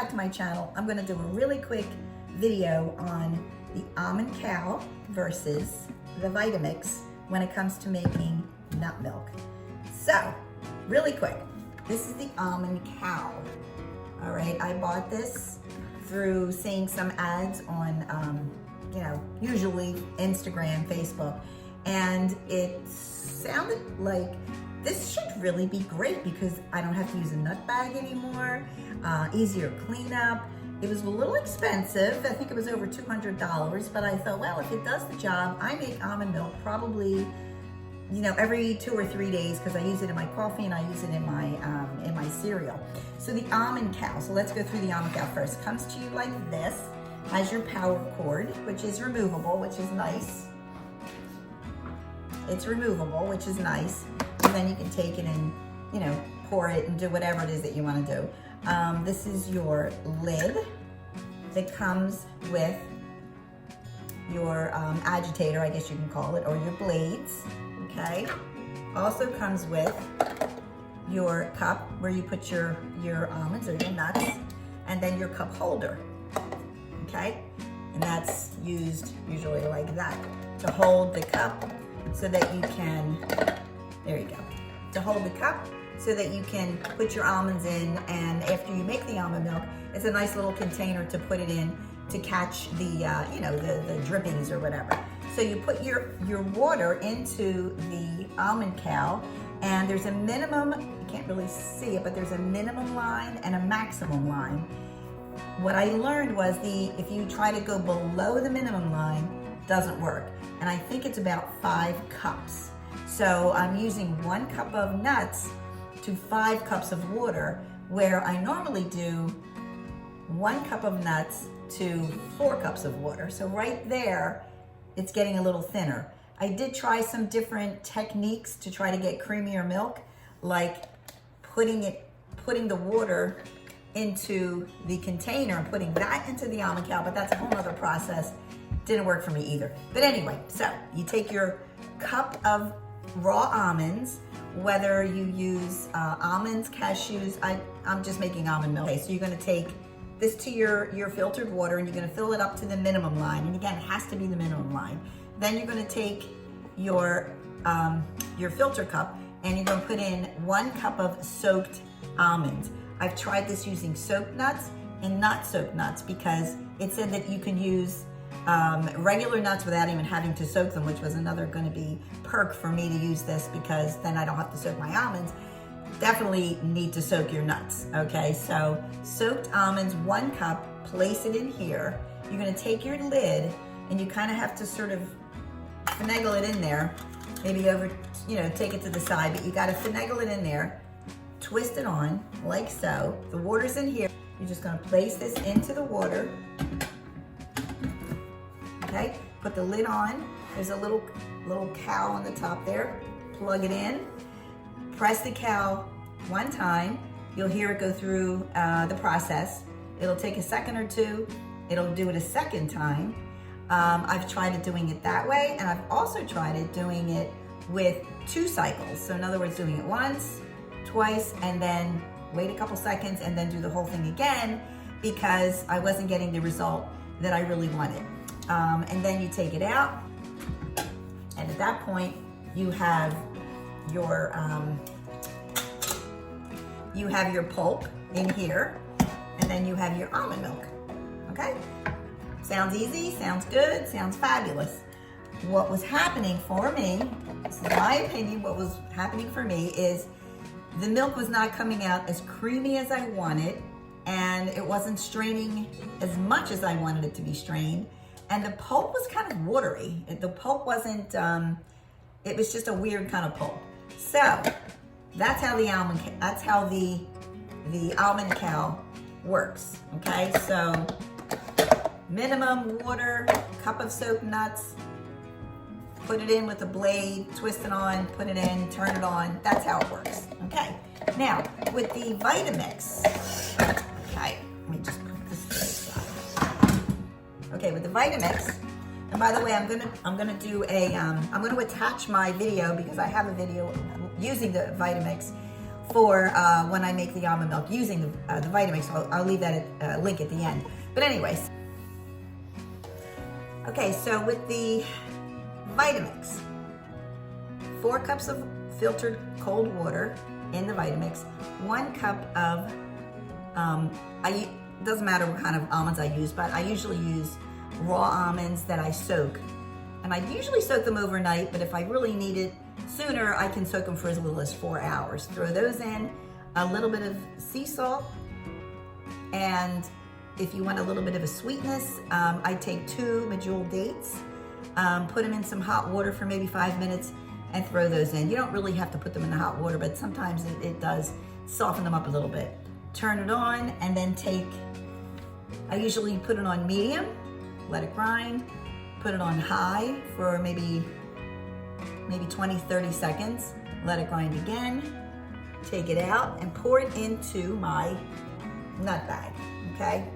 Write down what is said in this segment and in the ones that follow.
back to my channel. I'm gonna do a really quick video on the Almond Cow versus the Vitamix when it comes to making nut milk. So, really quick, this is the Almond Cow. All right, I bought this through seeing some ads on, usually Instagram, Facebook, and it sounded like this should really be great because I don't have to use a nut bag anymore, easier cleanup. It was a little expensive. I think it was over $200, but I thought, well, if it does the job, I make almond milk probably, every 2 or 3 days because I use it in my coffee and I use it in my cereal. So the Almond Cow, so let's go through the Almond Cow first. It comes to you like this, has your power cord, which is removable, which is nice. It's removable, which is nice. And then you can take it and, pour it and do whatever it is that you want to do. This is your lid that comes with your agitator, I guess you can call it, or your blades, okay? Also comes with your cup where you put your almonds or your nuts, and then your cup holder, okay? And that's used usually like that to hold the cup so that you can, there you go, to hold the cup so that you can put your almonds in, and after you make the almond milk, it's a nice little container to put it in to catch the, the drippings or whatever. So you put your water into the Almond Cow, and there's a minimum, you can't really see it, but there's a minimum line and a maximum line. What I learned was if you try to go below the minimum line, doesn't work. And I think it's about 5 cups. So I'm using 1 cup of nuts to 5 cups of water, where I normally do 1 cup of nuts to 4 cups of water. So right there, it's getting a little thinner. I did try some different techniques to try to get creamier milk, like putting the water into the container and putting that into the Almond Cow, but that's a whole other process. Didn't work for me either. But anyway, so you take your cup of raw almonds, whether you use almonds, cashews, I'm just making almond milk. Okay, so you're gonna take this to your filtered water and you're gonna fill it up to the minimum line. And again, it has to be the minimum line. Then you're gonna take your filter cup and you're gonna put in 1 cup of soaked almonds. I've tried this using soaked nuts and not soaked nuts because it said that you can use regular nuts without even having to soak them, which was another gonna be perk for me to use this because then I don't have to soak my almonds. Definitely need to soak your nuts, okay? So soaked almonds, 1 cup, place it in here. You're gonna take your lid and you kind of have to sort of finagle it in there. Maybe over, take it to the side, but you gotta finagle it in there, twist it on like so. The water's in here. You're just gonna place this into the water. Okay, put the lid on. There's a little cow on the top there. Plug it in. Press the cow 1 time. You'll hear it go through the process. It'll take a second or 2. It'll do it a second time. I've tried it doing it that way, and I've also tried it doing it with 2 cycles. So in other words, doing it once, twice, and then wait a couple seconds, and then do the whole thing again because I wasn't getting the result that I really wanted. And then you take it out, and at that point you have your pulp in here, and then you have your almond milk. Okay, sounds easy, sounds good, sounds fabulous. What was happening for me, this is my opinion, what was happening for me is the milk was not coming out as creamy as I wanted, and it wasn't straining as much as I wanted it to be strained. And the pulp was kind of watery. The pulp wasn't, it was just a weird kind of pulp. So that's how the Almond Cow works, okay? So minimum water, cup of soaked nuts, put it in with a blade, twist it on, put it in, turn it on. That's how it works, okay? Now, with the Vitamix, okay, let me just put this to the side. Okay, with the Vitamix, and by the way, I'm gonna attach my video because I have a video using the Vitamix for when I make the almond milk using the Vitamix. So I'll leave that link at the end. But anyways, okay, so with the Vitamix, 4 cups of filtered cold water in the Vitamix, 1 cup of, doesn't matter what kind of almonds I use, but I usually use raw almonds that I soak. And I usually soak them overnight, but if I really need it sooner, I can soak them for as little as 4 hours. Throw those in, a little bit of sea salt, and if you want a little bit of a sweetness, I take 2 medjool dates, put them in some hot water for maybe 5 minutes, and throw those in. You don't really have to put them in the hot water, but sometimes it does soften them up a little bit. Turn it on, and then I usually put it on medium, let it grind, put it on high for maybe 20, 30 seconds, let it grind again, take it out, and pour it into my nut bag, okay?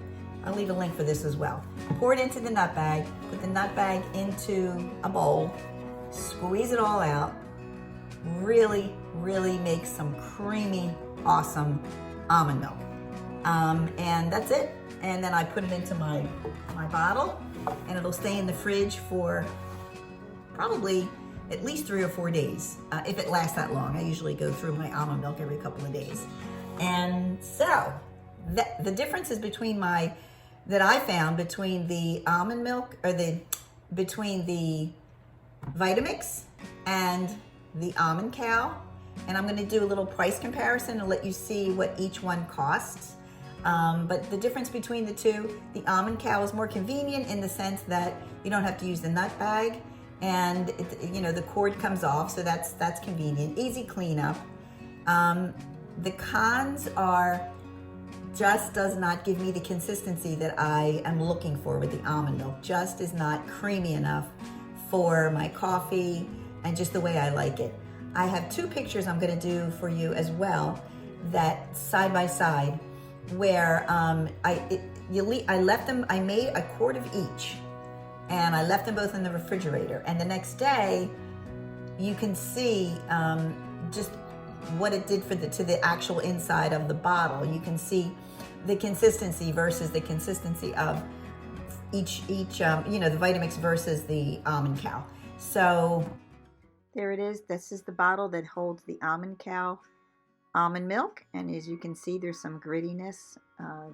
I'll leave a link for this as well. Pour it into the nut bag, put the nut bag into a bowl, squeeze it all out, really, really make some creamy, awesome almond milk. And that's it. And then I put it into my bottle, and it'll stay in the fridge for probably at least 3 or 4 days, if it lasts that long. I usually go through my almond milk every couple of days. And so, the differences that I found between the almond milk, or between the Vitamix and the Almond Cow, and I'm gonna do a little price comparison and let you see what each one costs. But the difference between the two, the Almond Cow is more convenient in the sense that you don't have to use the nut bag, and the cord comes off, so that's convenient, easy cleanup. The cons are just does not give me the consistency that I am looking for with the almond milk. Just is not creamy enough for my coffee and just the way I like it. I have 2 pictures I'm gonna do for you as well, that side by side, where I left them, I made a quart of each, and I left them both in the refrigerator. And the next day, you can see just what it did to the actual inside of the bottle. You can see the consistency versus the consistency of each the Vitamix versus the Almond Cow. So there it is. This is the bottle that holds the Almond Cow almond milk, and as you can see, there's some grittiness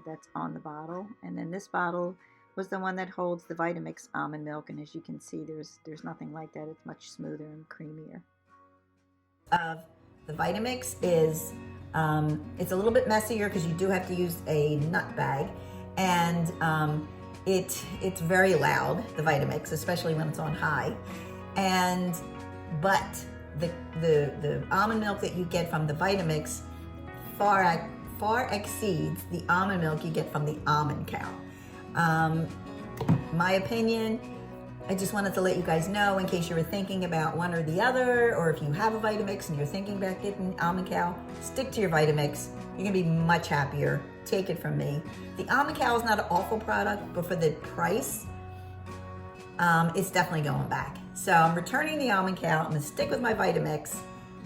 that's on the bottle. And then this bottle was the one that holds the Vitamix almond milk, and as you can see, there's nothing like that. It's much smoother and creamier. The Vitamix is it's a little bit messier because you do have to use a nut bag, and it's very loud, the Vitamix, especially when it's on high. But the almond milk that you get from the Vitamix far exceeds the almond milk you get from the Almond Cow. My opinion, I just wanted to let you guys know in case you were thinking about one or the other, or if you have a Vitamix and you're thinking about getting Almond Cow, stick to your Vitamix. You're gonna be much happier. Take it from me. The Almond Cow is not an awful product, but for the price, it's definitely going back. So I'm returning the Almond Cow. I'm gonna stick with my Vitamix.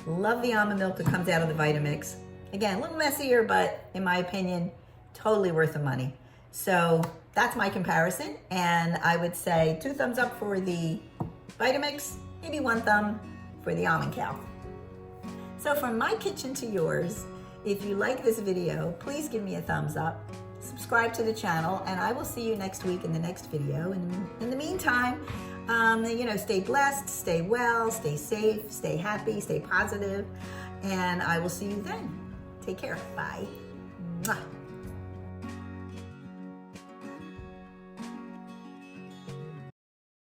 Love the almond milk that comes out of the Vitamix. Again, a little messier, but in my opinion, totally worth the money. So that's my comparison, and I would say 2 thumbs up for the Vitamix, maybe 1 thumb for the Almond Cow. So from my kitchen to yours, if you like this video, please give me a thumbs up, subscribe to the channel, and I will see you next week in the next video. And in the meantime, stay blessed, stay well, stay safe, stay happy, stay positive, and I will see you then. Take care. Bye. Mwah.